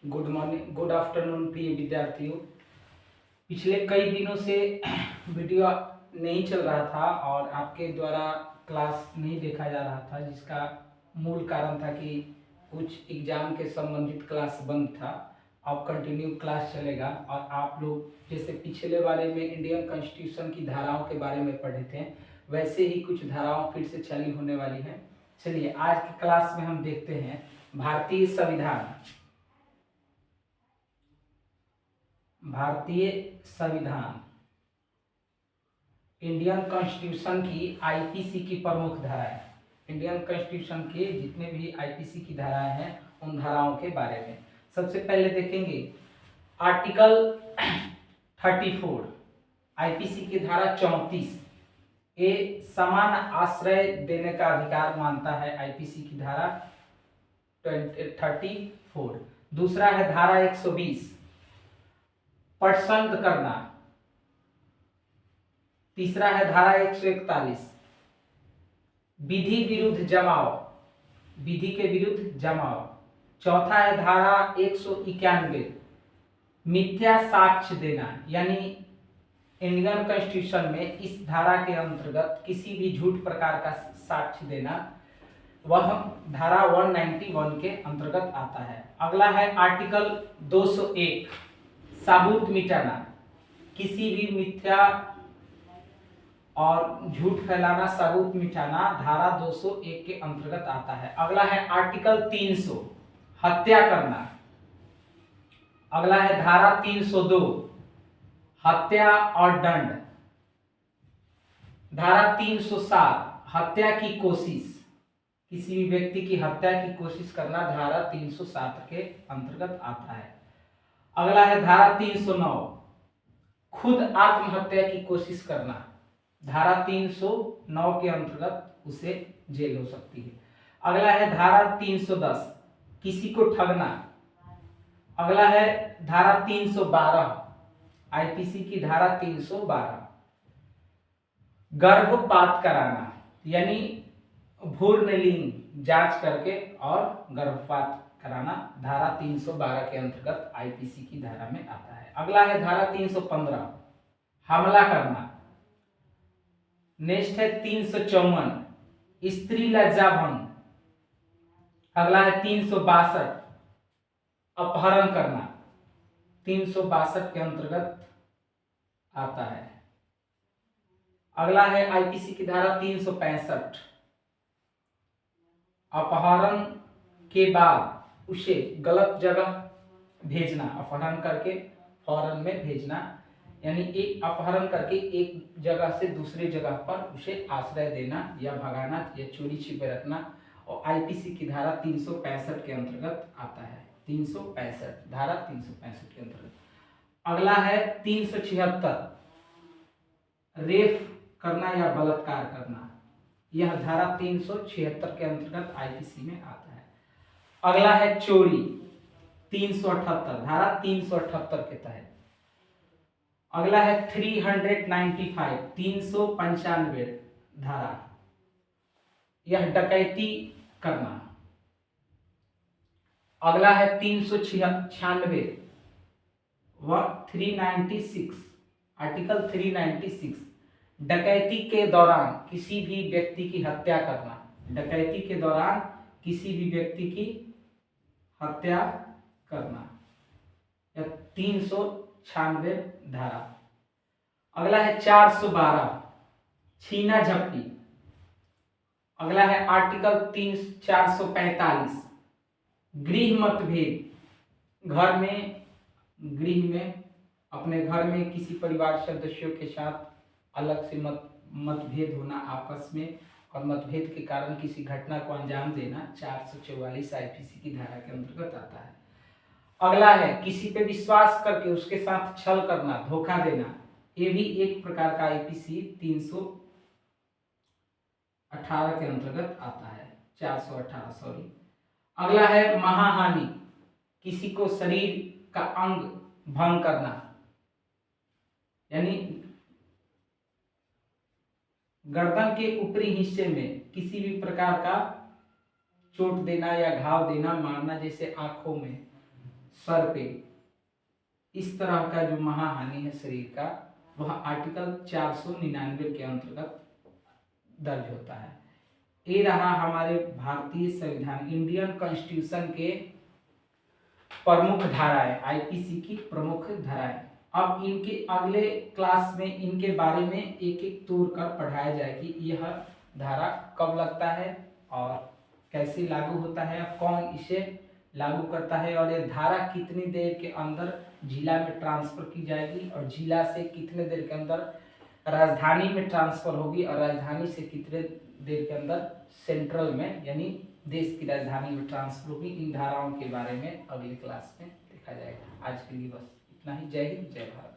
Good morning, good afternoon प्रिय विद्यार्थियों। पिछले कई दिनों से वीडियो नहीं चल रहा था और आपके द्वारा क्लास नहीं देखा जा रहा था, जिसका मूल कारण था कि कुछ एग्जाम के संबंधित क्लास बंद था। अब कंटिन्यू क्लास चलेगा और आप लोग जैसे पिछले बारे में इंडियन कॉन्स्टिट्यूशन की धाराओं के बारे में पढ़े थे, वैसे ही कुछ धाराओं फिर से चालू होने वाली है। चलिए आज की क्लास में हम देखते हैं भारतीय संविधान। भारतीय संविधान इंडियन कॉन्स्टिट्यूशन की आईपीसी की प्रमुख धाराएं। इंडियन कॉन्स्टिट्यूशन के जितने भी आईपीसी की धाराएं हैं उन धाराओं के बारे में सबसे पहले देखेंगे। आर्टिकल 34 आईपीसी की धारा 34 ये समान आश्रय देने का अधिकार मानता है। आईपीसी की धारा 34। दूसरा है धारा 120 पसंद करना। तीसरा है धारा 141 विधि विरुद्ध जमाव, विधि के विरुद्ध जमाव। चौथा है धारा 191 मिथ्या साक्ष्य देना, यानी इंडियन कॉन्स्टिट्यूशन में इस धारा के अंतर्गत किसी भी झूठ प्रकार का साक्ष्य देना वह धारा 191 के अंतर्गत आता है। अगला है आर्टिकल 201 सबूत मिटाना, किसी भी मिथ्या और झूठ फैलाना, सबूत मिटाना धारा 201 के अंतर्गत आता है। अगला है आर्टिकल 300 हत्या करना। अगला है धारा 302 हत्या और दंड। धारा 307 हत्या की कोशिश, किसी भी व्यक्ति की हत्या की कोशिश करना धारा 307 के अंतर्गत आता है। अगला है धारा 309 खुद आत्महत्या की कोशिश करना, धारा 309 के अंतर्गत उसे जेल हो सकती है। अगला है धारा 310 किसी को ठगना। अगला है धारा 312 आईपीसी की धारा 312 गर्भपात कराना, यानी भ्रूण लिंग जांच करके और गर्भपात कराना धारा 312 के अंतर्गत आईपीसी की धारा में आता है। अगला है धारा 315 हमला करना। नेक्स्ट है 354 स्त्री लज्जा भंग। अगला है 362 अपहरण करना, 362 के अंतर्गत आता है। अगला है आईपीसी की धारा 365 अपहरण के बाद उसे गलत जगह भेजना, अपहरण करके फौरन में भेजना, यानी एक अपहरण करके एक जगह से दूसरी जगह पर उसे आश्रय देना या भगाना या चोरी छिपे रखना, और आईपीसी की धारा 365 के अंतर्गत आता है। 365 धारा 365 के अंतर्गत। अगला है 376 रेप करना या बलात्कार करना, यह धारा 376 के अंतर्गत आईपीसी में आता है। अगला है चोरी 378 धारा 378 के तहत। अगला है 395 395 धारा, यह डकैती करना। अगला है 396 व 396 आर्टिकल 396 डकैती के दौरान किसी भी व्यक्ति की हत्या करना, डकैती के दौरान किसी भी व्यक्ति की हत्या करना, या 396 धारा। अगला है 412 छीना झपटी। अगला है आर्टिकल 445 गृह मतभेद, घर में गृह में अपने घर में किसी परिवार सदस्यों के साथ अलग से मतभेद होना आपस में, और मतभेद के कारण किसी घटना को अंजाम देना 444 आईपीसी की धारा के अंतर्गत आता है। अगला है किसी पे विश्वास करके उसके साथ छल करना, धोखा देना, ये भी एक प्रकार का आईपीसी 318 के अंतर्गत आता है, 418 सॉरी। अगला है महाहानि, किसी को शरीर का अंग भंग करना, यानी गर्दन के ऊपरी हिस्से में किसी भी प्रकार का चोट देना या घाव देना, मारना, जैसे आंखों में सर पे इस तरह का जो महाहानि है शरीर का, वह आर्टिकल 499 के अंतर्गत दर्ज होता है। ये रहा हमारे भारतीय संविधान, इंडियन कॉन्स्टिट्यूशन के प्रमुख धाराएं, आईपीसी की प्रमुख धाराएं। अब इनके अगले क्लास में इनके बारे में एक एक तोड़ कर पढ़ाया जाए कि यह धारा कब लगता है और कैसे लागू होता है, कौन इसे लागू करता है, और ये धारा कितनी देर के अंदर जिला में ट्रांसफर की जाएगी और जिला से कितने देर के अंदर राजधानी में ट्रांसफर होगी और राजधानी से कितने देर के अंदर सेंट्रल में यानी देश की राजधानी में ट्रांसफर होगी। इन धाराओं के बारे में अगली क्लास में देखा जाएगा। आज के लिए बस इतना ही। जय हिंद, जय भारत।